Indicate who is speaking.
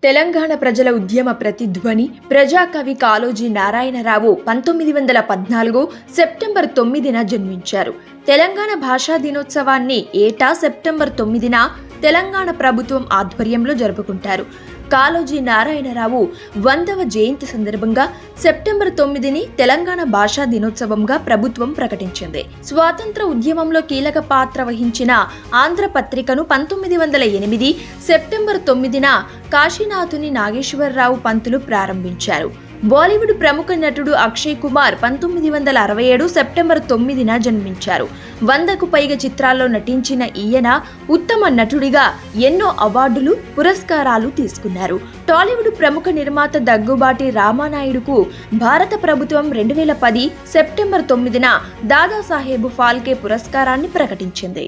Speaker 1: తెలంగాణ ప్రజల ఉద్యమ ప్రతిధ్వని ప్రజాకవి కాళోజీ నారాయణరావు 1914 సెప్టెంబర్ 9న జన్మించారు. తెలంగాణ భాషా దినోత్సవాన్ని ఏటా సెప్టెంబర్ 9న తెలంగాణ ప్రభుత్వం ఆధ్వర్యంలో జరుపుకుంటారు. కాళోజీ నారాయణరావు 100వ జయంతి సందర్భంగా సెప్టెంబర్ 9ని తెలంగాణ భాషా దినోత్సవంగా ప్రభుత్వం ప్రకటించింది. స్వాతంత్ర ఉద్యమంలో కీలక పాత్ర వహించిన ఆంధ్రపత్రికను 1908 సెప్టెంబర్ 9న కాశీనాథుని నాగేశ్వరరావు పంతులు ప్రారంభించారు. బాలీవుడ్ ప్రముఖ నటుడు అక్షయ్ కుమార్ 1967 సెప్టెంబర్ 9న జన్మించారు. 100కు పైగా చిత్రాల్లో నటించిన ఈయన ఉత్తమ నటుడిగా ఎన్నో అవార్డులు, పురస్కారాలు తీసుకున్నారు. టాలీవుడ్ ప్రముఖ నిర్మాత దగ్గుబాటి రామానాయుడుకు భారత ప్రభుత్వం 2010 సెప్టెంబర్ 9న దాదాసాహెబ్ ఫాల్కే పురస్కారాన్ని ప్రకటించింది.